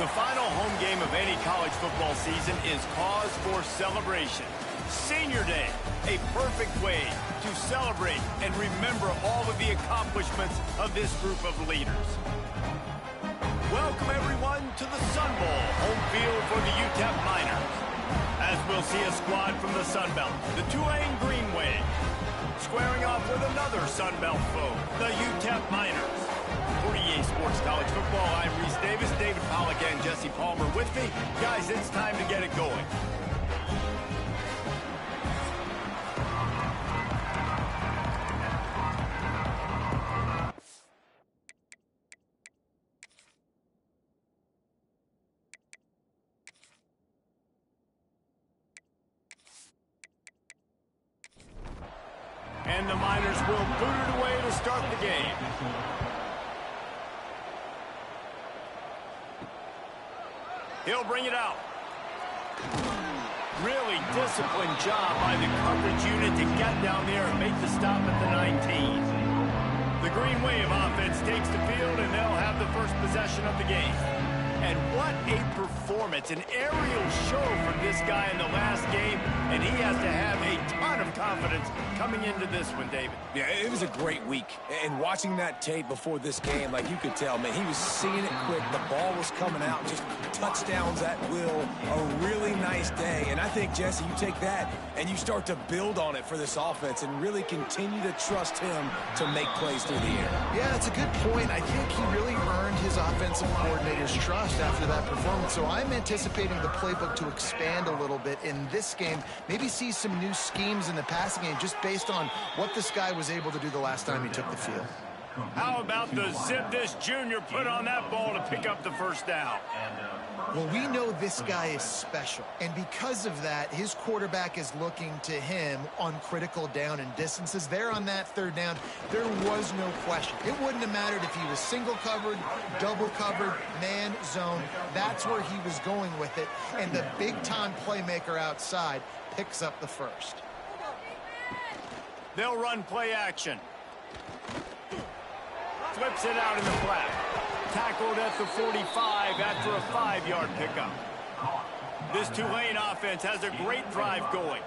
The final home game of any college football season is cause for celebration. Senior Day, a perfect way to celebrate and remember all of the accomplishments of this group of leaders. Welcome everyone to the Sun Bowl, home field for the UTEP Miners. As we'll see a squad from the Sun Belt, the Tulane Green Wave, squaring off with another Sun Belt foe, the UTEP Miners. For EA Sports College Football, I'm Reese Davis, David Pollack, and Jesse Palmer with me. Guys, it's time to get it going. And the Miners will boot it away to start the game. He'll bring it out. Really disciplined job by the coverage unit to get down there and make the stop at the 19. The Green Wave offense takes the field, and they'll have the first possession of the game. And what a performance, an aerial show from this guy in the last game, and he has to have a ton of confidence coming into this one, David. Yeah, it was a great week. And watching that tape before this game, like you could tell, man, he was seeing it quick. The ball was coming out, just touchdowns at will. A really nice day. And I think, Jesse, you take that and you start to build on it for this offense and really continue to trust him to make plays through the air. Yeah, that's a good point. I think he really earned his offensive coordinator's trust after that performance. So I'm anticipating the playbook to expand a little bit in this game. Maybe see some new schemes in the passing game just based on what this guy was able to do the last time he took the field. How about the zip this junior put on that ball to pick up the first down? Well, we know this guy is special, and because of that, his quarterback is looking to him on critical down and distances. There on that third down, there was no question. It wouldn't have mattered if he was single covered, double covered, man, zone. That's where he was going with it, and the big-time playmaker outside picks up the first. They'll run play action. Flips it out in the flat. Tackled at the 45 after a 5-yard pickup. This Tulane offense has a great drive going.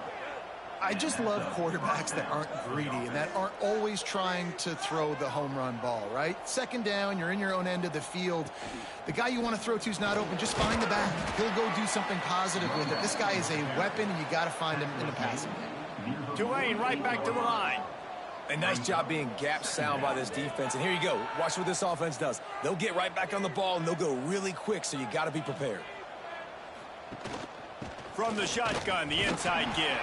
I just love quarterbacks that aren't greedy and that aren't always trying to throw the home run ball, right? Second down, you're in your own end of the field. The guy you want to throw to is not open. Just find the back. He'll go do something positive with it. This guy is a weapon, and you got to find him in the passing game. Tulane right back to the line. A nice job being gap sound by this defense. And here you go. Watch what this offense does. They'll get right back on the ball, and they'll go really quick, so you got to be prepared. From the shotgun, the inside give.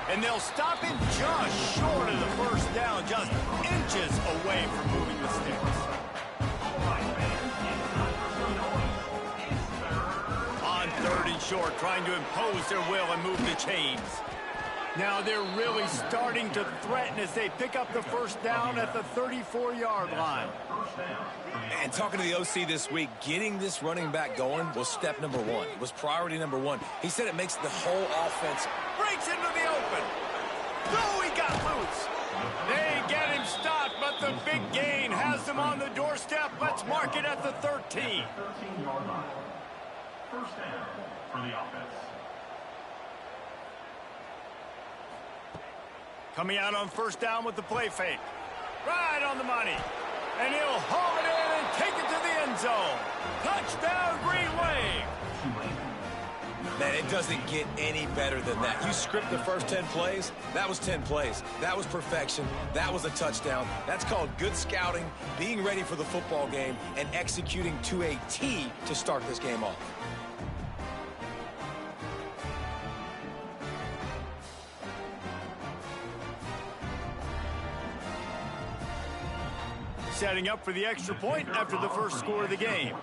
And they'll stop him just short of the first down, just inches away from moving the sticks. On 3rd and short, trying to impose their will and move the chains. Now they're really starting to threaten as they pick up the first down at the 34-yard line. And talking to the OC this week, getting this running back going was step number one, was priority number one. He said it makes the whole offense. Breaks into the open. No, he got loose. They get him stopped, but the big gain has them on the doorstep. Let's mark it at the 13. 13-yard line. First down for the offense. Coming out on first down with the play fake. Right on the money. And he'll haul it in and take it to the end zone. Touchdown, Green Wave. Man, it doesn't get any better than that. You script the first 10 plays, that was 10 plays. That was perfection. That was a touchdown. That's called good scouting, being ready for the football game, and executing to a T to start this game off. Setting up for the extra point after the first score of the game.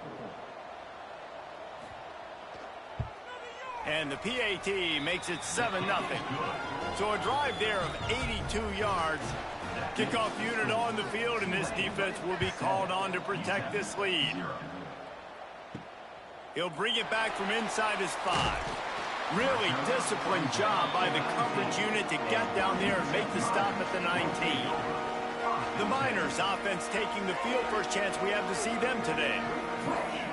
And the PAT makes it 7-0. So a drive there of 82 yards. Kickoff unit on the field, and this defense will be called on to protect this lead. He'll bring it back from inside his 5. Really disciplined job by the coverage unit to get down there and make the stop at the 19. The Miners offense taking the field. First chance we have to see them today.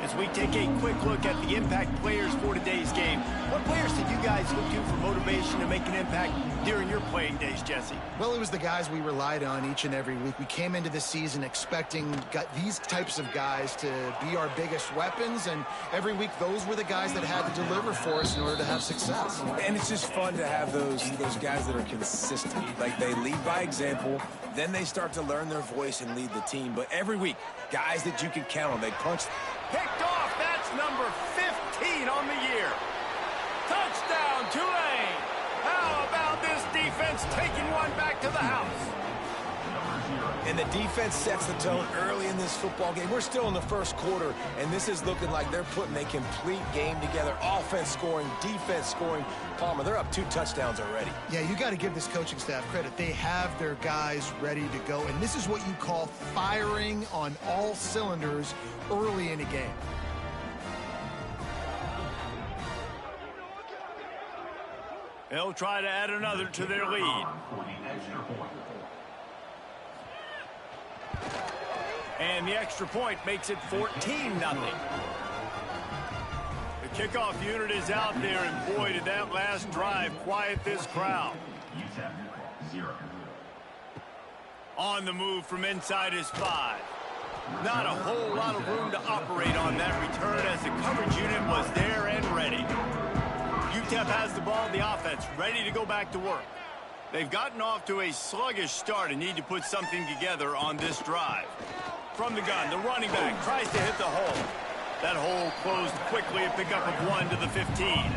As we take a quick look at the impact players for today's game, what players did you guys look to for motivation to make an impact during your playing days, Jesse? Well, it was the guys we relied on each and every week. We came into the season expecting these types of guys to be our biggest weapons, and every week those were the guys that had to deliver for us in order to have success. And it's just fun to have those guys that are consistent. Like, they lead by example, then they start to learn their voice and lead the team. But every week, guys that you can count on, they punch. Picked off. That's number 15 on the year. Touchdown, Tulane. How about this defense taking one back to the house? And the defense sets the tone early in this football game. We're still in the first quarter, and this is looking like they're putting a complete game together. Offense scoring, defense scoring. Palmer, they're up 2 touchdowns already. Yeah, you got to give this coaching staff credit. They have their guys ready to go, and this is what you call firing on all cylinders early in a game. They'll try to add another to their lead. And the extra point makes it 14-0. The kickoff unit is out there, and boy, did that last drive quiet this crowd. On the move from inside his 5. Not a whole lot of room to operate on that return as the coverage unit was there and ready. UTEP has the ball, the offense ready to go back to work. They've gotten off to a sluggish start and need to put something together on this drive. From the gun, the running back tries to hit the hole. That hole closed quickly, a pickup of 1 to the 15.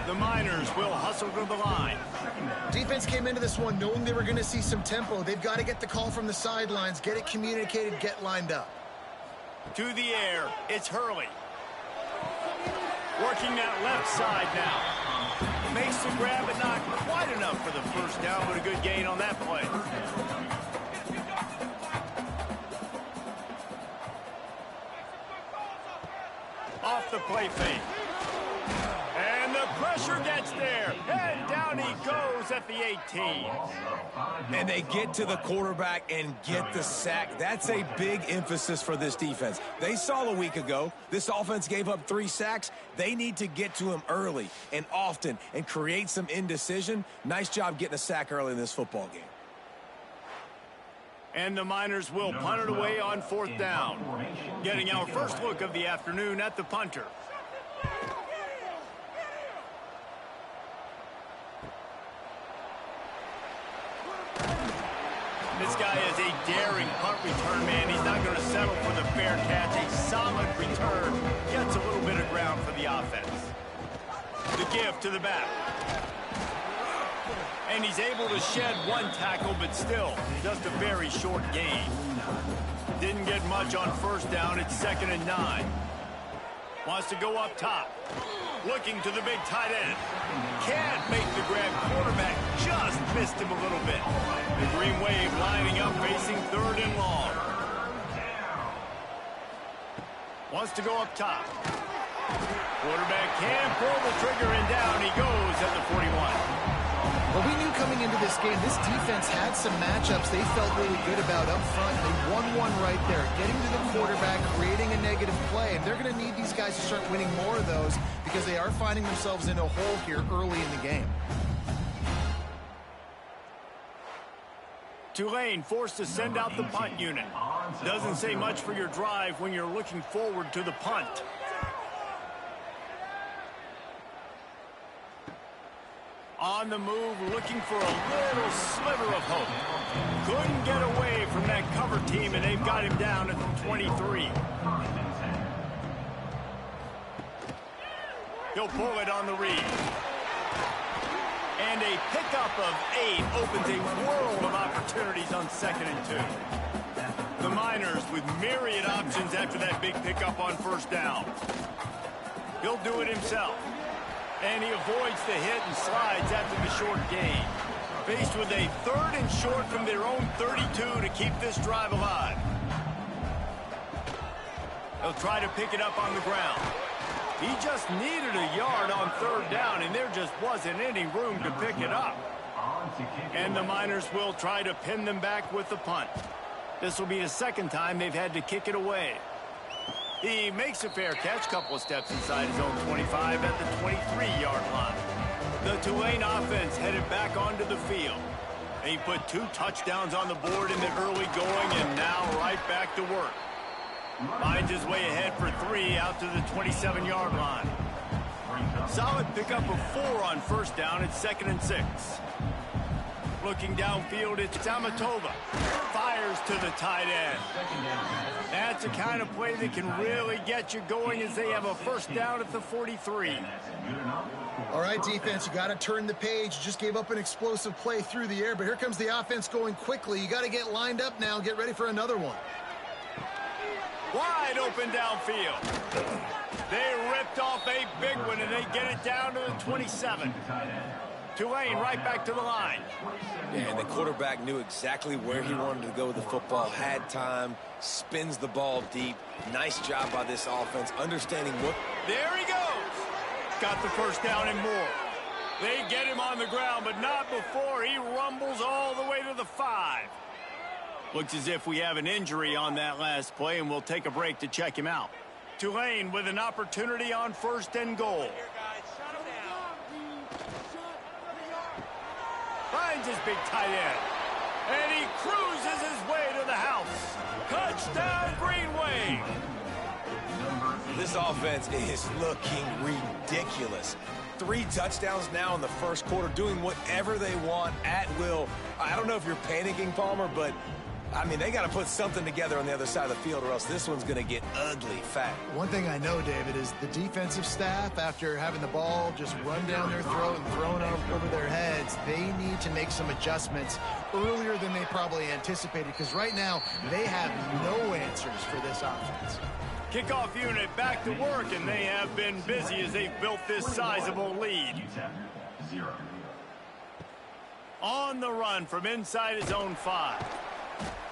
The Miners will hustle to the line. Defense came into this one knowing they were going to see some tempo. They've got to get the call from the sidelines, get it communicated, get lined up. To the air, it's Hurley. Working that left side now. Makes the grab, but not quite enough for the first down, but a good gain on that play. Off the play fake. And the pressure gets there. And down he goes at the 18. And they get to the quarterback and get the sack. That's a big emphasis for this defense. They saw a week ago, this offense gave up 3 sacks. They need to get to him early and often and create some indecision. Nice job getting a sack early in this football game. And the Miners will punt it away on 4th down. Getting our first look of the afternoon at the punter. This guy is a daring punt return man. He's not going to settle for the fair catch. A solid return. Gets a little bit of ground for the offense. The give to the back. And he's able to shed 1 tackle, but still just a very short gain. Didn't get much on 1st down. It's 2nd and 9. Wants to go up top. Looking to the big tight end. Can't make the grab. Quarterback just missed him a little bit. The Green Wave lining up, facing 3rd and long. Wants to go up top. Quarterback can't pull the trigger, and down he goes at the 41. Well, we knew coming into this game, this defense had some matchups they felt really good about up front. They won one right there, getting to the quarterback, creating a negative play. And they're going to need these guys to start winning more of those because they are finding themselves in a hole here early in the game. Tulane forced to send out the punt unit. Doesn't say much for your drive when you're looking forward to the punt. On the move, looking for a little sliver of hope. Couldn't get away from that cover team, and they've got him down at the 23. He'll pull it on the read. And a pickup of 8 opens a world of opportunities on 2nd and 2. The Miners with myriad options after that big pickup on 1st down. He'll do it himself. And he avoids the hit and slides after the short gain. Faced with a 3rd and short from their own 32 to keep this drive alive. They'll try to pick it up on the ground. He just needed a yard on 3rd down, and there just wasn't any room to pick it up. And the Miners will try to pin them back with the punt. This will be the 2nd time they've had to kick it away. He makes a fair catch, couple of steps inside his own 25 at the 23-yard line. The Tulane offense headed back onto the field. He put 2 touchdowns on the board in the early going and now right back to work. Finds his way ahead for 3 out to the 27-yard line. Solid pickup of 4 on first down. It's 2nd and 6. Looking downfield, it's Tamatova. Fires to the tight end. That's the kind of play that can really get you going as they have a first down at the 43. All right, defense, you got to turn the page. You just gave up an explosive play through the air, but here comes the offense going quickly. You got to get lined up now. Get ready for another one. Wide open downfield. They ripped off a big one, and they get it down to the 27. Tulane right back to the line. Yeah, and the quarterback knew exactly where he wanted to go with the football, had time, spins the ball deep. Nice job by this offense, understanding what... There he goes. Got the first down and more. They get him on the ground, but not before he rumbles all the way to the 5. Looks as if we have an injury on that last play, and we'll take a break to check him out. Tulane with an opportunity on 1st and goal. Finds his big tight end. And he cruises his way to the house. Touchdown, Green Wave. This offense is looking ridiculous. 3 touchdowns now in the first quarter, doing whatever they want at will. I don't know if you're panicking, Palmer, but I mean, they got to put something together on the other side of the field or else this one's going to get ugly fast. One thing I know, David, is the defensive staff, after having the ball just run down their throat and thrown over their heads, they need to make some adjustments earlier than they probably anticipated, because right now they have no answers for this offense. Kickoff unit back to work, and they have been busy as they've built this sizable lead. On the run from inside his own 5.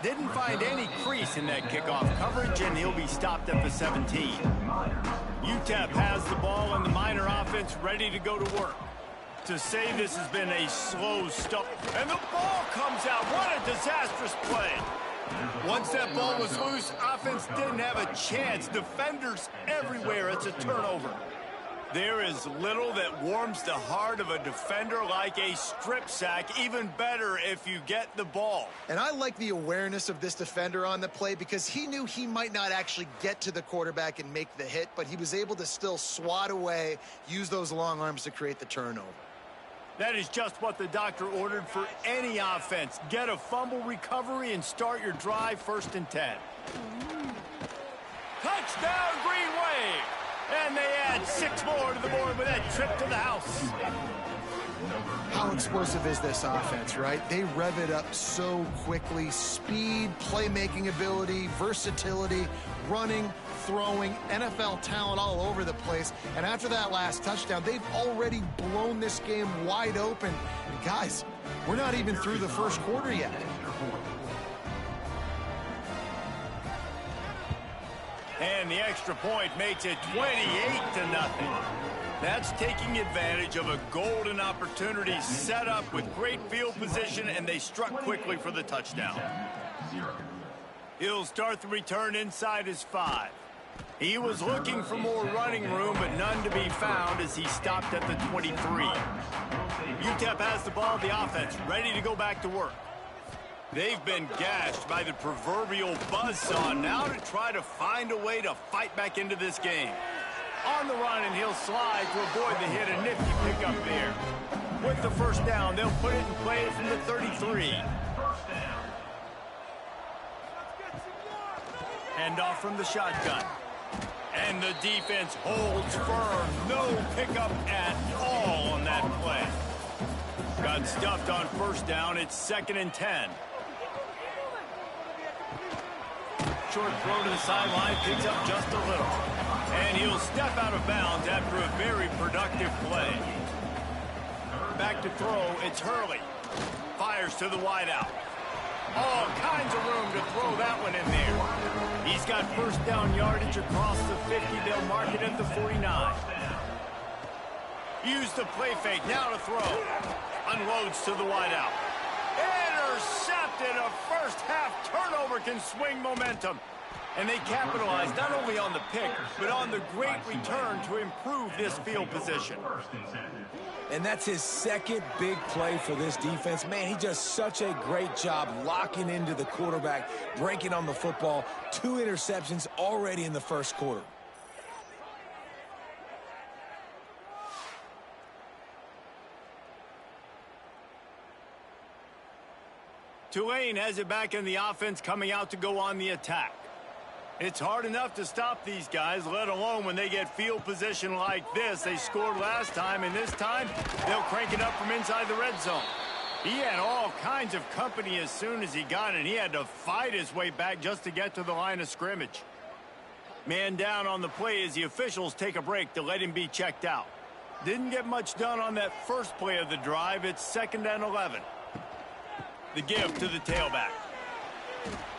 Didn't find any crease in that kickoff coverage, and he'll be stopped at the 17. UTEP has the ball, and the Miner offense ready to go to work. To say this has been a slow start. And the ball comes out. What a disastrous play. Once that ball was loose, offense didn't have a chance. Defenders everywhere. It's a turnover. There is little that warms the heart of a defender like a strip sack. Even better if you get the ball. And I like the awareness of this defender on the play, because he knew he might not actually get to the quarterback and make the hit, but he was able to still swat away, use those long arms to create the turnover. That is just what the doctor ordered for any offense. Get a fumble recovery and start your drive 1st and 10. Touchdown, Green Wave! And they add 6 more to the board with that trip to the house. How explosive is this offense, right? They rev it up so quickly. Speed, playmaking ability, versatility, running, throwing, NFL talent all over the place. And after that last touchdown, they've already blown this game wide open. And guys, we're not even through the first quarter yet. And the extra point makes it 28-0. That's taking advantage of a golden opportunity set up with great field position, and they struck quickly for the touchdown. He'll start the return inside his 5. He was looking for more running room, but none to be found as he stopped at the 23. UTEP has the ball, the offense, ready to go back to work. They've been gashed by the proverbial buzzsaw, now to try to find a way to fight back into this game. On the run, and he'll slide to avoid the hit. A nifty pickup there. With the first down, they'll put it in play from the 33. Hand off from the shotgun. And the defense holds firm. No pickup at all on that play. Got stuffed on first down. It's 2nd and 10. Short throw to the sideline, picks up just a little. And he'll step out of bounds after a very productive play. Back to throw, it's Hurley. Fires to the wideout. All kinds of room to throw that one in there. He's got first down yardage across the 50. They'll mark it at the 49. Use the play fake, now to throw. Unloads to the wideout. Intercepted. A first half turnover can swing momentum. And they capitalized not only on the pick, but on the great return to improve this field position. And that's his second big play for this defense. Man, he does such a great job locking into the quarterback, breaking on the football. 2 interceptions already in the first quarter. Tulane has it back in the offense, coming out to go on the attack. It's hard enough to stop these guys, let alone when they get field position like this. They scored last time, and this time they'll crank it up from inside the red zone. He had all kinds of company as soon as he got it. He had to fight his way back just to get to the line of scrimmage. Man down on the play as the officials take a break to let him be checked out. Didn't get much done on that first play of the drive. It's 2nd and 11. The give to the tailback.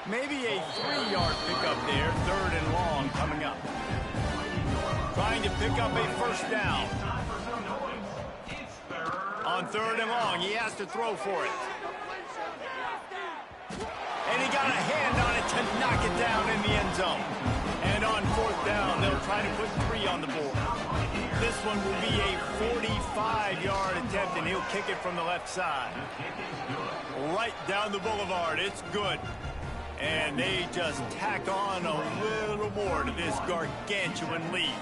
Maybe a 3-yard pickup there, 3rd and long coming up. Trying to pick up a first down. On 3rd and long, he has to throw for it. And he got a hand on it to knock it down in the end zone. And on 4th down, they'll try to put 3 on the board. This one will be a 45-yard attempt, and he'll kick it from the left side. Right down the boulevard. It's good. And they just tack on a little more to this gargantuan lead.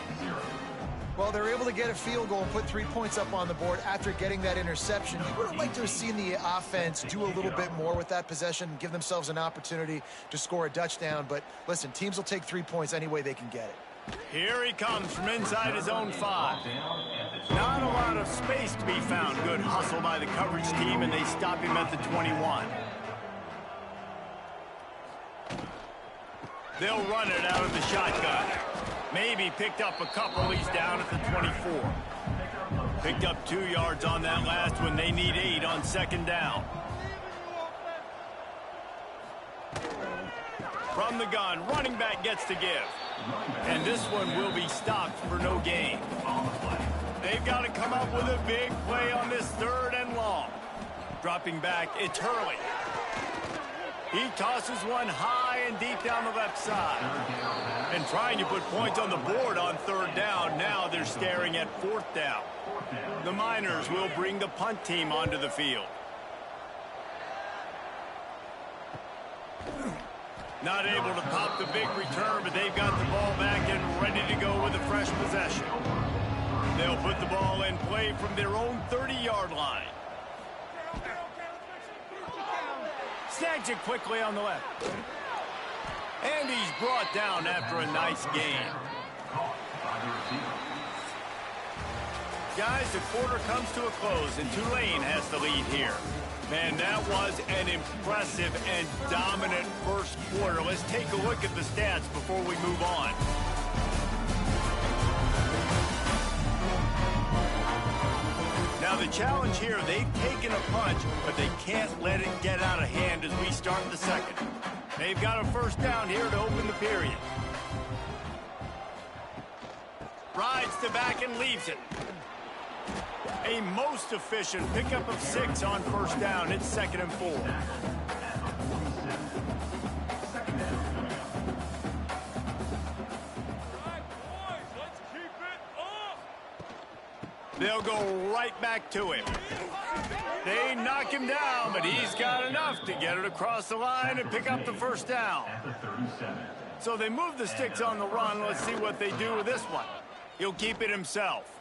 Well, they're able to get a field goal and put 3 points up on the board after getting that interception. You would have liked to have seen the offense do a little bit more with that possession, give themselves an opportunity to score a touchdown. But listen, teams will take 3 points any way they can get it. Here he comes from inside his own 5. Not a lot of space to be found. Good hustle by the coverage team, and they stop him at the 21. They'll run it out of the shotgun. Maybe picked up a couple. He's down at the 24. Picked up 2 yards on that last one. They need 8 on 2nd down. From the gun, running back gets to give. And this one will be stopped for no gain. They've got to come up with a big play on this 3rd and long. Dropping back, it's Hurley. He tosses one high and deep down the left side. And trying to put points on the board on 3rd down. Now they're staring at 4th down. The Miners will bring the punt team onto the field. Not able to pop the big return, but they've got the ball back and ready to go with a fresh possession. They'll put the ball in play from their own 30-yard line. Snags it quickly on the left. And he's brought down after a nice gain. Guys, the quarter comes to a close, and Tulane has the lead here. Man, that was an impressive and dominant first quarter. Let's take a look at the stats before we move on. Now the challenge here, they've taken a punch, but they can't let it get out of hand as we start the second. They've got a first down here to open the period. Rides to back and leaves it. A most efficient pickup of 6 on first down. It's 2nd and 4. They'll go right back to him. They knock him down, but he's got enough to get it across the line and pick up the first down. So they move the sticks on the run. Let's see what they do with this one. He'll keep it himself.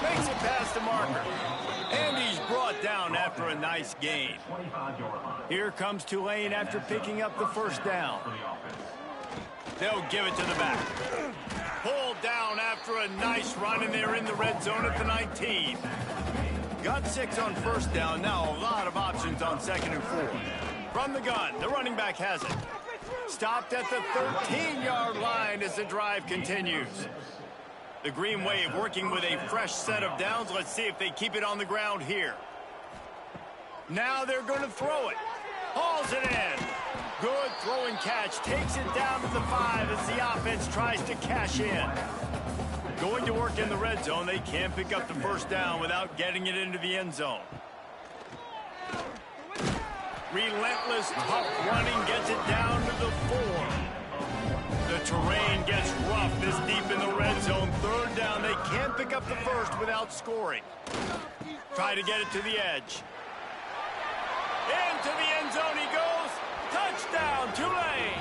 Makes it past the marker. And he's brought down after a nice gain. Here comes Tulane after picking up the first down. They'll give it to the back. Pulled down after a nice run, and they're in the red zone at the 19. Got 6 on first down. Now a lot of options on 2nd and 4. From the gun, the running back has it. Stopped at the 13-yard line as the drive continues. The Green Wave working with a fresh set of downs. Let's see if they keep it on the ground here. Now they're going to throw it. Hauls it in. Good throw and catch. Takes it down to the 5 as the offense tries to cash in. Going to work in the red zone. They can't pick up the first down without getting it into the end zone. Relentless, tough running gets it down to the 4. The terrain gets rough this deep in the red zone. Third down, they can't pick up the first without scoring. Try to get it to the edge. Into the end zone he goes. Touchdown, Tulane.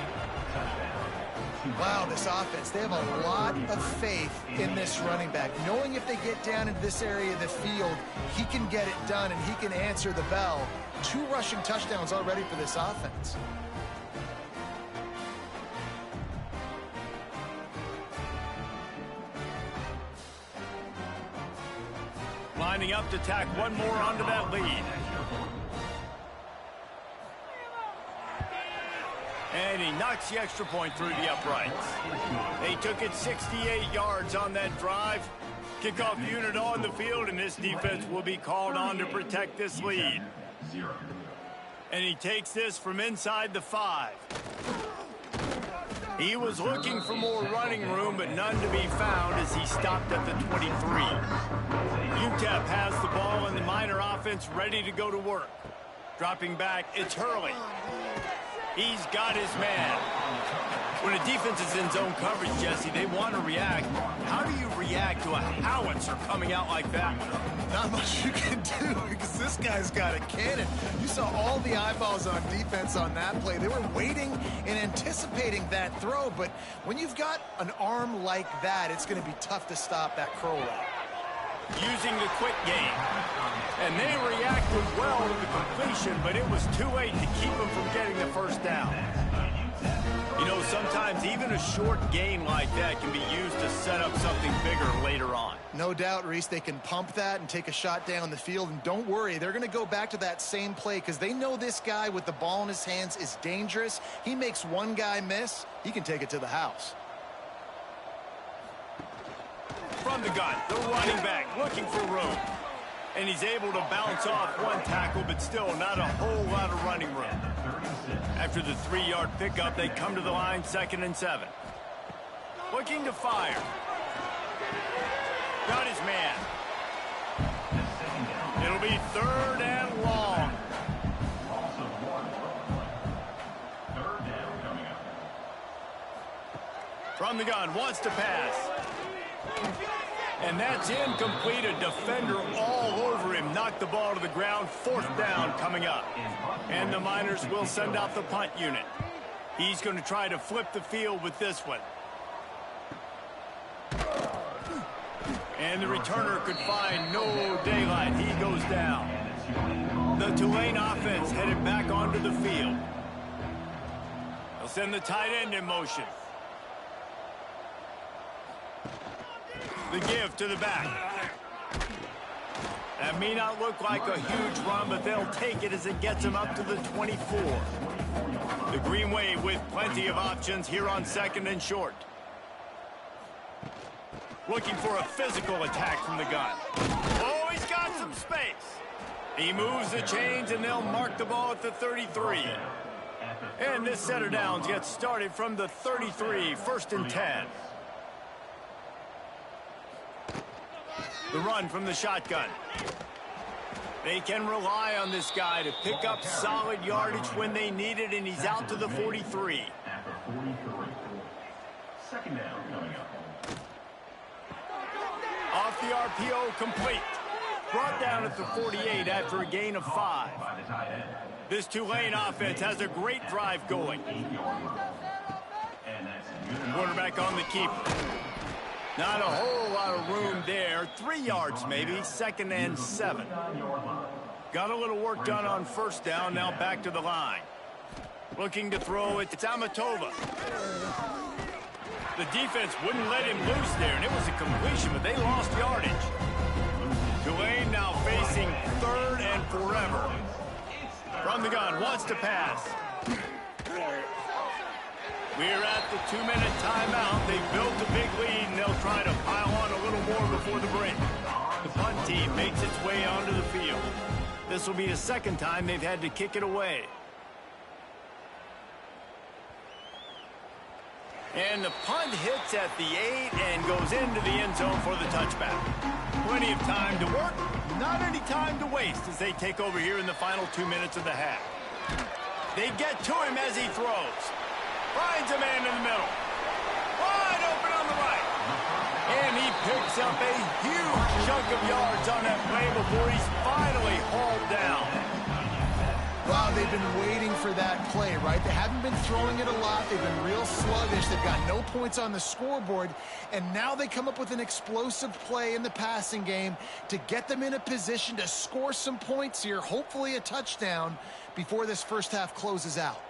Wow, this offense, they have a lot of faith in this running back. Knowing if they get down into this area of the field, he can get it done and he can answer the bell. 2 rushing touchdowns already for this offense. Lining up to tack one more onto that lead. And he knocks the extra point through the uprights. They took it 68 yards on that drive. Kickoff unit on the field, and this defense will be called on to protect this lead. And he takes this from inside the 5. He was looking for more running room, but none to be found as he stopped at the 23. UTEP has the ball and the Miner offense ready to go to work. Dropping back, it's Hurley. He's got his man. When a defense is in zone coverage, Jesse, they want to react. How do you react to a howitzer coming out like that? Not much you can do because this guy's got a cannon. You saw all the eyeballs on defense on that play. They were waiting and anticipating that throw, but when you've got an arm like that, it's going to be tough to stop that curl route. Using the quick game. And they reacted well to the completion, but it was too late to keep them from getting the first down. You know, sometimes even a short gain like that can be used to set up something bigger later on. No doubt, Reese, they can pump that and take a shot down the field. And don't worry, they're going to go back to that same play because they know this guy with the ball in his hands is dangerous. He makes one guy miss, he can take it to the house. From the gun, the running back looking for room. And he's able to bounce off one tackle, but still not a whole lot of running room. After the 3-yard pickup, they come to the line, 2nd and 7. Looking to fire. Got his man. It'll be 3rd and long. From the gun, wants to pass. And that's incomplete. A defender all over him. Knocked the ball to the ground. 4th down coming up. And the Miners will send out the punt unit. He's going to try to flip the field with this one. And the returner could find no daylight. He goes down. The Tulane offense headed back onto the field. They'll send the tight end in motion. The give to the back. That may not look like a huge run, but they'll take it as it gets them up to the 24. The Green Wave with plenty of options here on 2nd and short. Looking for a physical attack from the gun. Oh, he's got some space. He moves the chains, and they'll mark the ball at the 33. And this set of downs gets started from the 33, 1st and 10. The run from the shotgun. They can rely on this guy to pick up solid yardage when they need it, and he's out to the 43. After 43. 2nd down coming up. Off the RPO, complete. Brought down at the 48 after a gain of 5. By the tight end. This Tulane offense has a great drive going. Quarterback on the keeper. Not a whole lot of room there. 3 yards maybe. 2nd and 7. Got a little work done on 1st down. Now back to the line. Looking to throw it. It's Amatova. The defense wouldn't let him loose there, and it was a completion, but they lost yardage. Tulane now facing 3rd and forever. From the gun, wants to pass. We're at the 2-minute timeout. They built a big lead, and they'll try to pile on a little more before the break. The punt team makes its way onto the field. This will be the 2nd time they've had to kick it away. And the punt hits at the 8 and goes into the end zone for the touchback. Plenty of time to work, not any time to waste as they take over here in the final 2 minutes of the half. They get to him as he throws. Finds a man in the middle. Wide open on the right. And he picks up a huge chunk of yards on that play before he's finally hauled down. Wow, they've been waiting for that play, right? They haven't been throwing it a lot. They've been real sluggish. They've got no points on the scoreboard. And now they come up with an explosive play in the passing game to get them in a position to score some points here, hopefully a touchdown, before this first half closes out.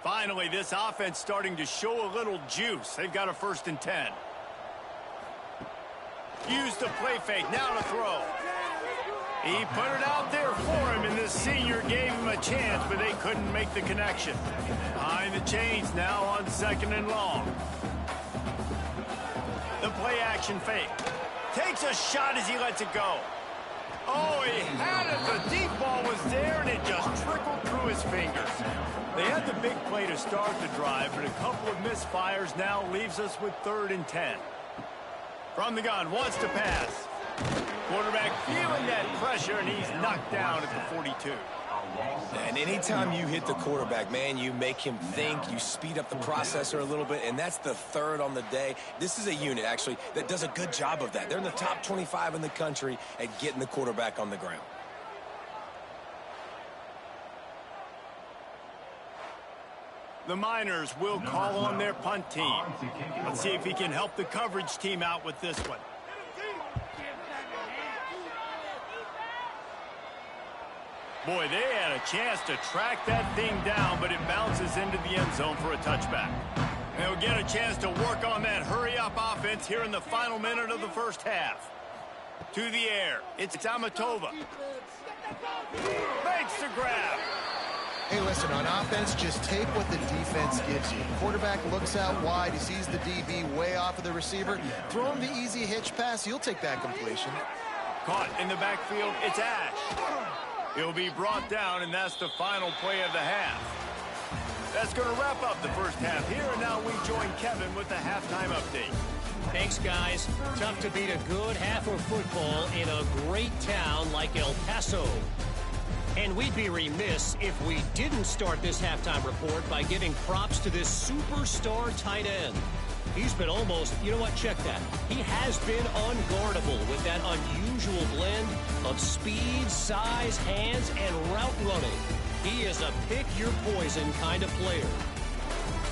Finally, this offense starting to show a little juice. They've got a 1st and 10. Use the play fake. Now to throw. He put it out there for him, and this senior gave him a chance, but they couldn't make the connection. Behind the chains now on 2nd and long. The play action fake. Takes a shot as he lets it go. Oh, he had it. The deep ball was there, and it just trickled through his fingers. They had the big play to start the drive, but a couple of misfires now leaves us with 3rd and 10. From the gun, wants to pass. Quarterback feeling that pressure, and he's knocked down at the 42. And anytime you hit the quarterback, man, you make him think, you speed up the processor a little bit, and that's the 3rd on the day. This is a unit, actually, that does a good job of that. They're in the top 25 in the country at getting the quarterback on the ground. The Miners will call on their punt team. Let's see if he can help the coverage team out with this one. Boy, they had a chance to track that thing down, but it bounces into the end zone for a touchback. They'll get a chance to work on that hurry-up offense here in the final minute of the first half. To the air, it's Amatova. Makes the grab. Hey, listen, on offense, just take what the defense gives you. Quarterback looks out wide. He sees the DB way off of the receiver. Throw him the easy hitch pass. He'll take that completion. Caught in the backfield, it's Ash. He'll be brought down, and that's the final play of the half. That's going to wrap up the first half here, and now we join Kevin with the halftime update. Thanks, guys. Tough to beat a good half of football in a great town like El Paso. And we'd be remiss if we didn't start this halftime report by giving props to this superstar tight end. He's been almost, you know what, check that. He has been unguardable with that unusual blend of speed, size, hands, and route running. He is a pick-your-poison kind of player.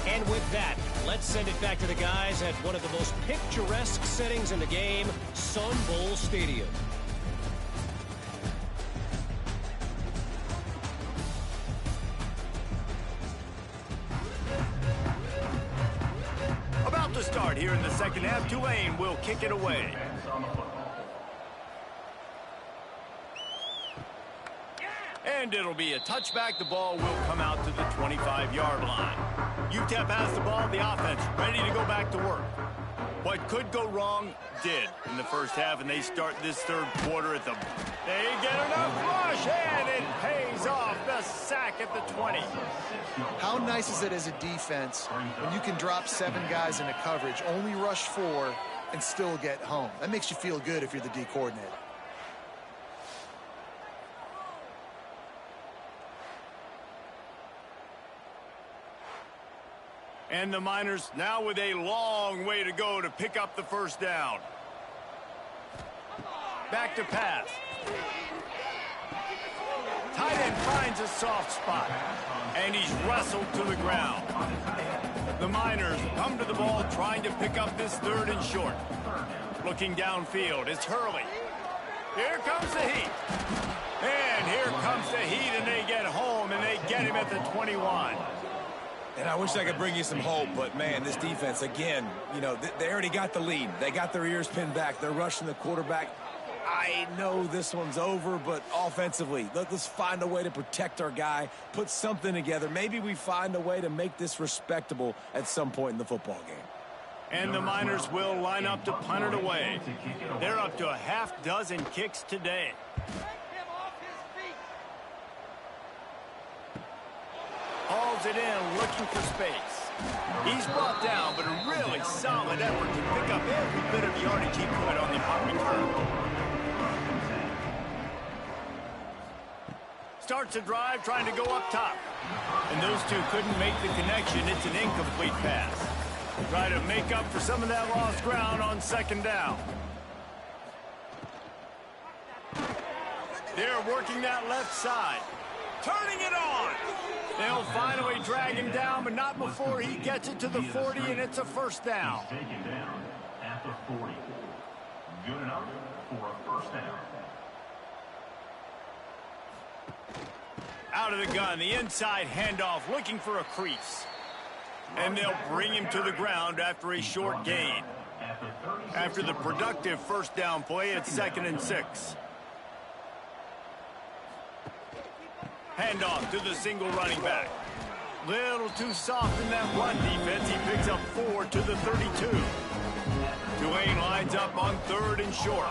And with that, let's send it back to the guys at one of the most picturesque settings in the game, Sun Bowl Stadium. About to start here in the second half, Tulane will kick it away. And it'll be a touchback. The ball will come out to the 25-yard line. UTEP has the ball, the offense ready to go back to work. What could go wrong did in the first half, and they start this third quarter at the... They get enough rush, and it pays off. The sack at the 20. How nice is it as a defense when you can drop 7 guys into coverage, only rush 4, and still get home? That makes you feel good if you're the D coordinator. And the Miners now with a long way to go to pick up the first down. Back to pass. Tight end finds a soft spot. And he's wrestled to the ground. The Miners come to the ball trying to pick up this 3rd and short. Looking downfield, it's Hurley. Here comes the heat. And here comes the heat, and they get home, and they get him at the 21. And I wish I could bring you some hope, but, man, this defense, again, you know, they already got the lead. They got their ears pinned back. They're rushing the quarterback. I know this one's over, but offensively, let's find a way to protect our guy, put something together. Maybe we find a way to make this respectable at some point in the football game. And the Miners will line up to punt it away. They're up to a half-dozen kicks today. Hauls it in, looking for space. He's brought down, but a really solid effort to pick up every bit of yardage he could on the punt return. starts a drive trying to go up top. And those two couldn't make the connection. It's an incomplete pass. Try to make up for some of that lost ground on second down. They're working that left side. Turning it on. They'll finally drag him down, but not before he gets it to the 40, and it's a first down. Taken down at the 40. Good enough for a first down. Out of the gun, the inside handoff, looking for a crease. And they'll bring him to the ground after a short gain. After the productive first down play, it's 2nd and 6. Handoff to the single running back. Little too soft in that run defense. He picks up 4 to the 32. Tulane lines up on 3rd and short.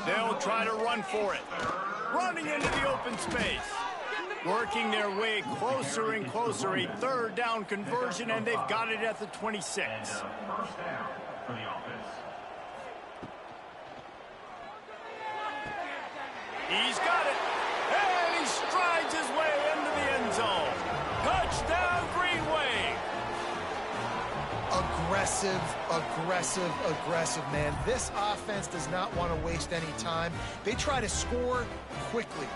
They'll try to run for it. Running into the open space. Working their way closer and closer. A 3rd down conversion, and they've got it at the 26. First down for the offense. He's got it. And he strides his way into the end zone. Touchdown, Green Wave. Aggressive, aggressive, aggressive, man. This offense does not want to waste any time. They try to score quickly.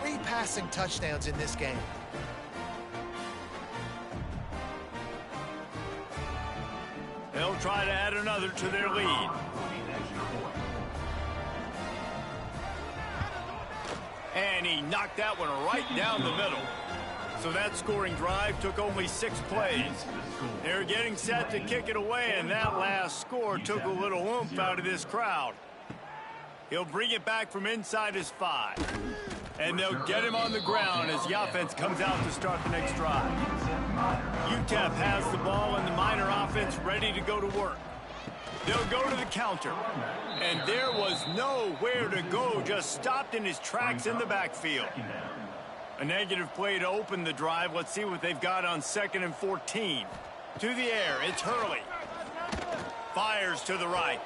3 passing touchdowns in this game. They'll try to add another to their lead. And he knocked that one right down the middle. So that scoring drive took only 6 plays. They're getting set to kick it away, and that last score took a little oomph out of this crowd. He'll bring it back from inside his 5. And they'll get him on the ground as the offense comes out to start the next drive. UTEP has the ball and the Miner offense ready to go to work. They'll go to the counter. And there was nowhere to go, just stopped in his tracks in the backfield. A negative play to open the drive. Let's see what they've got on 2nd and 14. To the air, it's Hurley. Fires to the right.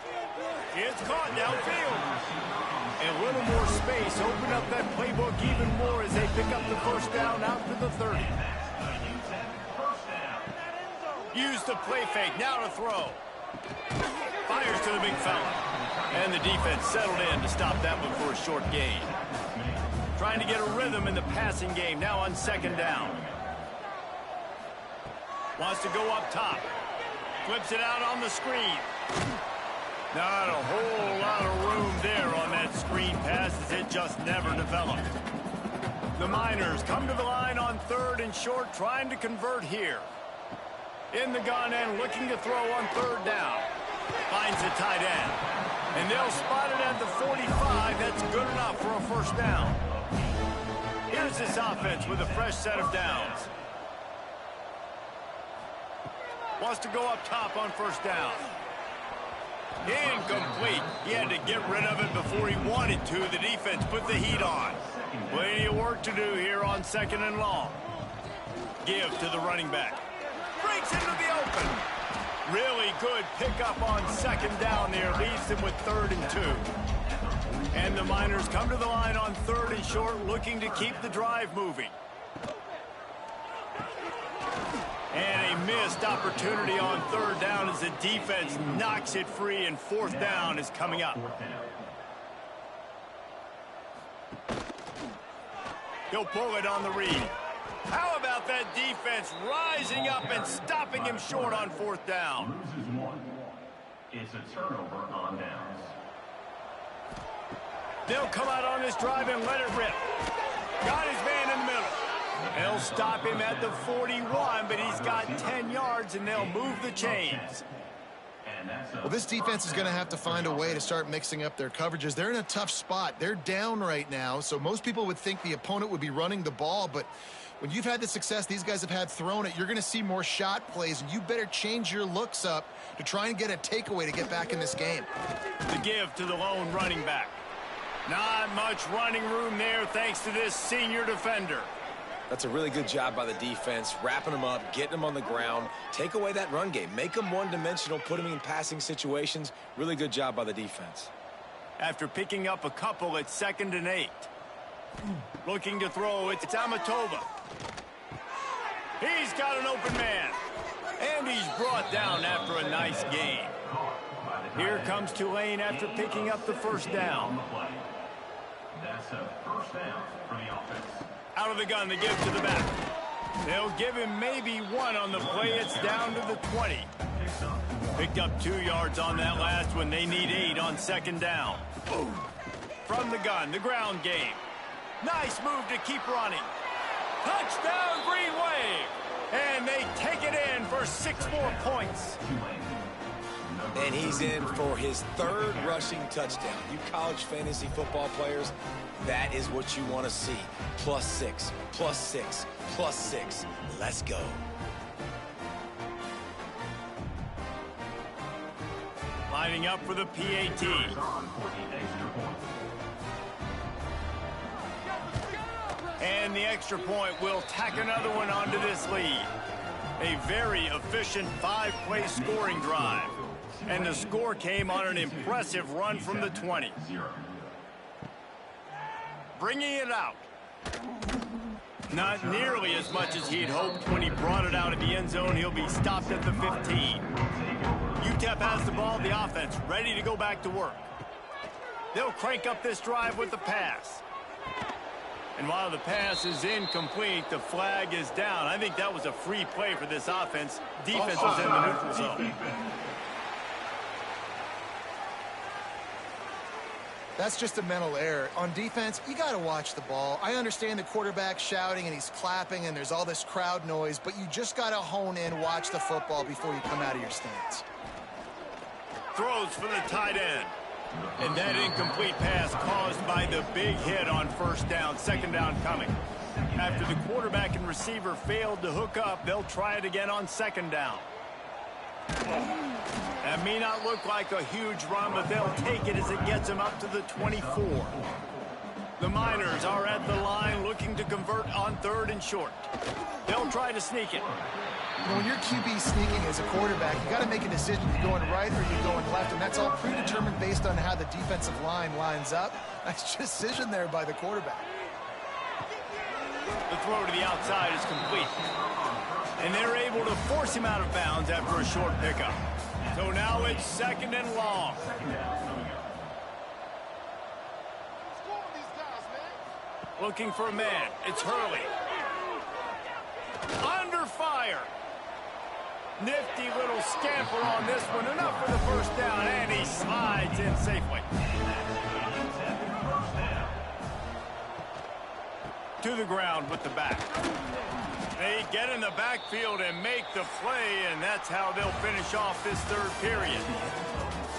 It's caught downfield. A little more space. Open up that playbook even more as they pick up the first down out to the 30. Use the play fake. Now to throw. Fires to the big fella. And the defense settled in to stop that one for a short gain. Trying to get a rhythm in the passing game now on 2nd down. Wants to go up top. Flips it out on the screen. Not a whole lot of room there on that screen pass as it just never developed. The Miners come to the line on 3rd and short, trying to convert here. In the gun and looking to throw on 3rd down. Finds the tight end. And they'll spot it at the 45. That's good enough for a first down. Here's this offense with a fresh set of downs. Wants to go up top on first down. Incomplete. He had to get rid of it before he wanted to. The defense put the heat on. Plenty of work to do here on 2nd and long. Give to the running back. Breaks into the open. Really good pickup on 2nd down there. Leaves them with 3rd and 2. And the Miners come to the line on 3rd and short, looking to keep the drive moving. And a missed opportunity on 3rd down as the defense knocks it free, and 4th down is coming up. He'll pull it on the read. How about that defense rising up and stopping him short on 4th down? Loses 1. It's a turnover on downs. They'll come out on this drive and let it rip. Got his man in the middle. They'll stop him at the 41, but he's got 10 yards, and they'll move the chains. Well, this defense is going to have to find a way to start mixing up their coverages. They're in a tough spot. They're down right now, so most people would think the opponent would be running the ball, but when you've had the success these guys have had throwing it, you're going to see more shot plays, and you better change your looks up to try and get a takeaway to get back in this game. The give to the lone running back. Not much running room there thanks to this senior defender. That's a really good job by the defense, wrapping them up, getting them on the ground, take away that run game, make them one-dimensional, put them in passing situations. Really good job by the defense. After picking up a couple at 2nd and 8. Looking to throw, it's Amatova. He's got an open man. And he's brought down after a nice gain. Here comes Tulane after picking up the first down. That's a first down for the offense. Out of the gun, they give to the back. They'll give him maybe one on the play. It's down to the 20. Picked up 2 yards on that last one. They need 8 on second down. Boom. From the gun, the ground game. Nice move to keep running. Touchdown, Green Wave. And they take it in for 6 more points. And he's in for his 3rd rushing touchdown. You college fantasy football players, that is what you want to see. +6, +6, +6. Let's go. Lining up for the PAT. And the extra point will tack another one onto this lead. A very efficient 5-play scoring drive. And the score came on an impressive run from the 20. Bringing it out. Not nearly as much as he'd hoped when he brought it out of the end zone. He'll be stopped at the 15. UTEP has the ball, the offense ready to go back to work. They'll crank up this drive with the pass. And while the pass is incomplete, the flag is down. I think that was a free play for this offense. Defense was in the neutral zone. That's just a mental error. On defense, you got to watch the ball. I understand the quarterback shouting and he's clapping and there's all this crowd noise, but you just got to hone in, watch the football before you come out of your stance. Throws for the tight end. And that incomplete pass caused by the big hit on first down, second down coming. After the quarterback and receiver failed to hook up, they'll try it again on second down. That may not look like a huge run, but they'll take it as it gets them up to the 24. The Miners are at the line looking to convert on 3rd and short. They'll try to sneak it. When you're QB sneaking as a quarterback, you got to make a decision. You're going right or you're going left, and that's all predetermined based on how the defensive line lines up. Nice decision there by the quarterback. The throw to the outside is complete. And they're able to force him out of bounds after a short pickup. So now it's 2nd and long. Looking for a man. It's Hurley. Under fire. Nifty little scamper on this one. Enough for the first down, and he slides in safely. To the ground with the back. They get in the backfield and make the play, and that's how they'll finish off this 3rd period.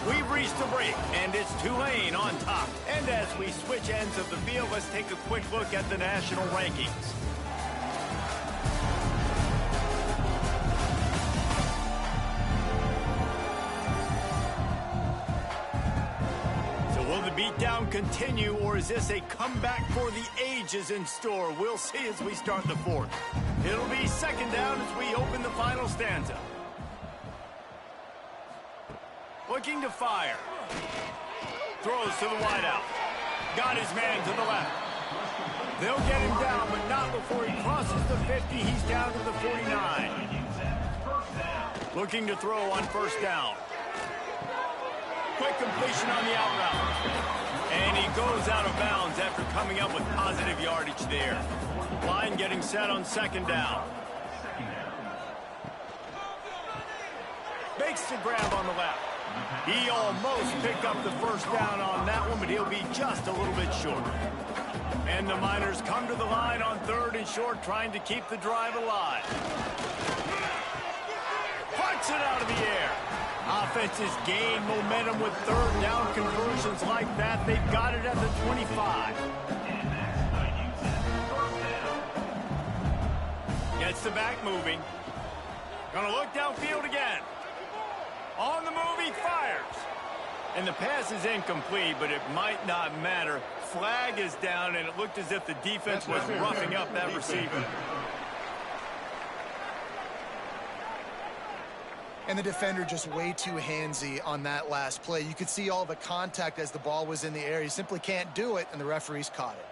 We've reached the break, and it's Tulane on top. And as we switch ends of the field, let's take a quick look at the national rankings. Will the beatdown continue, or is this a comeback for the ages in store? We'll see as we start the 4th. It'll be 2nd down as we open the final stanza. Looking to fire. Throws to the wideout. Got his man to the left. They'll get him down, but not before he crosses the 50. He's down to the 49. Looking to throw on first down. Quick completion on the out route. And he goes out of bounds after coming up with positive yardage there. Line getting set on second down. Makes the grab on the left. He almost picked up the first down on that one, but he'll be just a little bit short. And the Miners come to the line on 3rd and short, trying to keep the drive alive. Punts it out of the air. Offenses gain momentum with 3rd down conversions like that. They've got it at the 25. Gets the back moving. Gonna look downfield again. On the move, he fires. And the pass is incomplete, but it might not matter. Flag is down, and it looked as if the defense was roughing up that receiver. And the defender just way too handsy on that last play. You could see all the contact as the ball was in the air. He simply can't do it, and the referees caught it.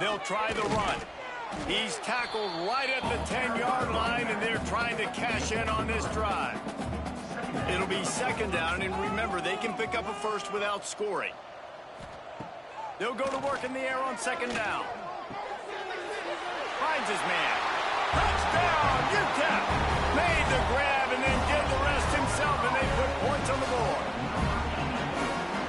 They'll try the run. He's tackled right at the 10-yard line, and they're trying to cash in on this drive. It'll be second down, and remember, they can pick up a first without scoring. They'll go to work in the air on second down. Finds his man. Touchdown, UTEP! Made the grab and then did the rest himself, and they put points on the board.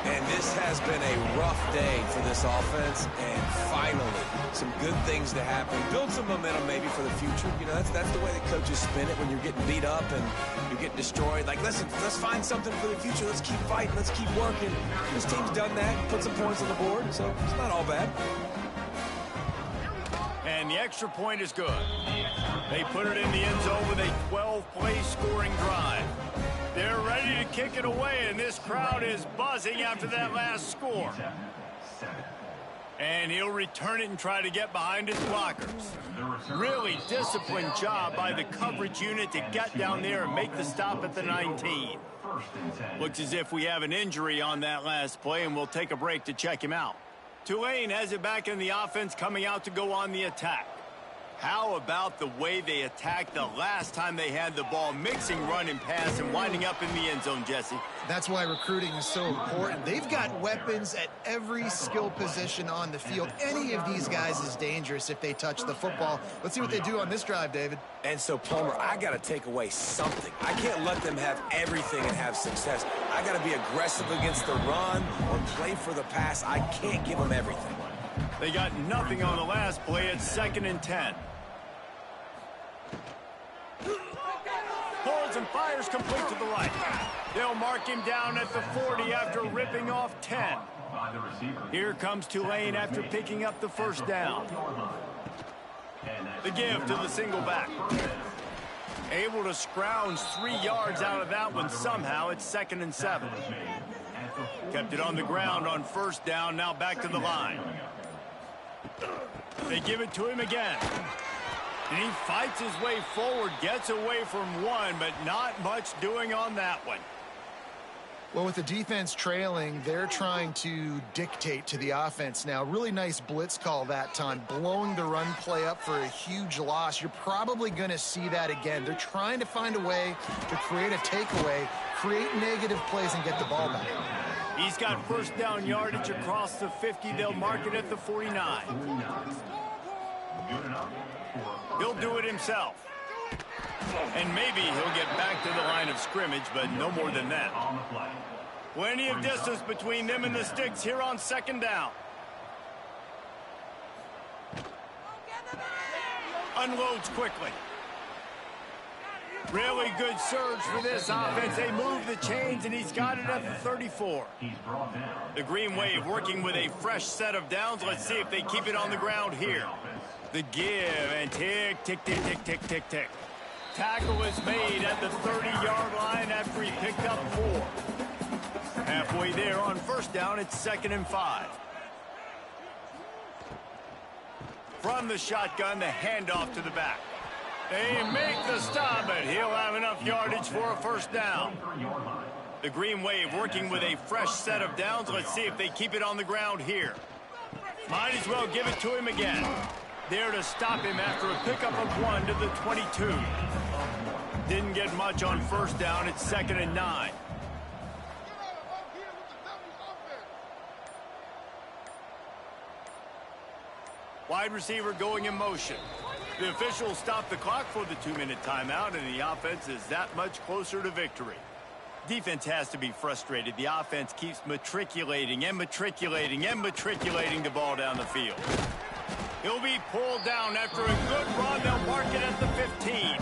And this has been a rough day for this offense, and finally, some good things to happen. Build some momentum maybe for the future. You know, that's the way that coaches spin it when you're getting beat up and you're getting destroyed. Like, listen, let's find something for the future. Let's keep fighting. Let's keep working. This team's done that, put some points on the board, so it's not all bad. And the extra point is good. They put it in the end zone with a 12-play scoring drive. They're ready to kick it away, and this crowd is buzzing after that last score. And he'll return it and try to get behind his blockers. Really disciplined job by the coverage unit to get down there and make the stop at the 19. Looks as if we have an injury on that last play, and we'll take a break to check him out. Tulane has it back in the offense, coming out to go on the attack. How about the way they attacked the last time they had the ball, mixing run and pass and winding up in the end zone, Jesse? That's why recruiting is so important. They've got weapons at every skill position on the field. Any of these guys is dangerous if they touch the football. Let's see what they do on this drive, David. And so, Palmer, I got to take away something. I can't let them have everything and have success. I got to be aggressive against the run or play for the pass. I can't give them everything. They got nothing on the last play. It's 2nd and 10. Pulls and fires complete to the right. They'll mark him down at the 40 after ripping off 10. Here comes Tulane after picking up the first down. The give to the single back. Able to scrounge 3 yards out of that one somehow. It's 2nd and 7. Kept it on the ground on first down. Now back to the line. They give it to him again. And he fights his way forward, gets away from one, but not much doing on that one. Well, with the defense trailing, they're trying to dictate to the offense now. Really nice blitz call that time, blowing the run play up for a huge loss. You're probably going to see that again. They're trying to find a way to create a takeaway, create negative plays, and get the ball back. He's got first down yardage across the 50. They'll mark it at the 49. He'll do it himself. And maybe he'll get back to the line of scrimmage, but no more than that. Plenty of distance between them and the sticks here on second down. Unloads quickly. Really good surge for this offense. They move the chains, and he's got it at the 34. The Green Wave working with a fresh set of downs. Let's see if they keep it on the ground here. The give, and tick, tick, tick, tick, tick, tick, tick. Tackle is made at the 30-yard line after he picked up 4. Halfway there on first down, it's 2nd and 5. From the shotgun, the handoff to the back. They make the stop, but he'll have enough yardage for a first down. The Green Wave working with a fresh set of downs. Let's see if they keep it on the ground here. Might as well give it to him again. There to stop him after a pickup of 1 to the 22. Didn't get much on first down. It's 2nd and 9. Wide receiver going in motion. The officials stop the clock for the 2-minute timeout, and the offense is that much closer to victory. Defense has to be frustrated. The offense keeps matriculating and matriculating and matriculating the ball down the field. He'll be pulled down after a good run. They'll mark it at the 15.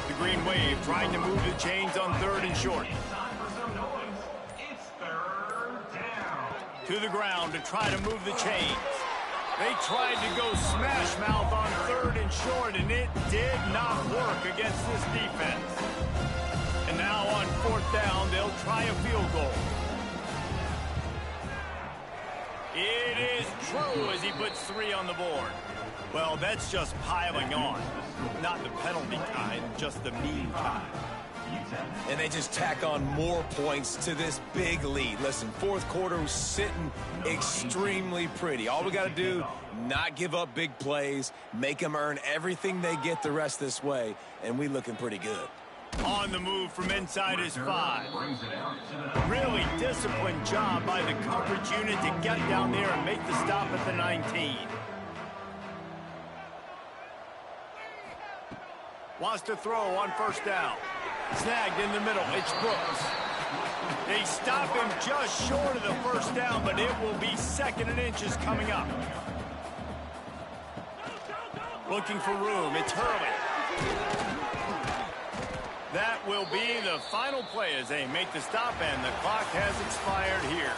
The Green Wave trying to move the chains on 3rd and short. To the ground to try to move the chains. They tried to go smash mouth on 3rd and short, and it did not work against this defense. And now on 4th down, they'll try a field goal. It is true as he puts 3 on the board. Well, that's just piling on. Not the penalty kind, just the mean kind. And they just tack on more points to this big lead. Listen, fourth quarter was sitting extremely pretty. All we got to do, not give up big plays, make them earn everything they get the rest this way, and we looking pretty good. On the move from inside his 5. Really disciplined job by the coverage unit to get down there and make the stop at the 19. Wants to throw on first down. Snagged in the middle. It's Brooks. They stop him just short of the first down, but it will be 2nd and inches coming up. Looking for room. It's Hurley. That will be the final play as they make the stop, and the clock has expired here.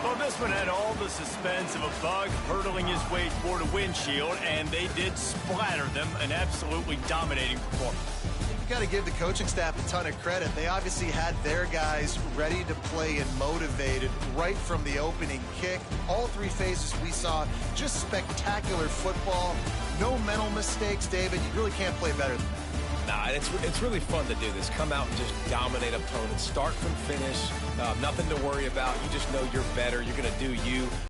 Well, this one had all the suspense of a bug hurtling his way toward a windshield, and they did splatter them, an absolutely dominating performance. Got to give the coaching staff a ton of credit. They obviously had their guys ready to play and motivated right from the opening kick. All 3 phases we saw, just spectacular football. No mental mistakes, David. You really can't play better than that. Nah, it's really fun to do this. Come out and just dominate opponents. Start from finish. Nothing to worry about. You just know you're better. You're going to do you.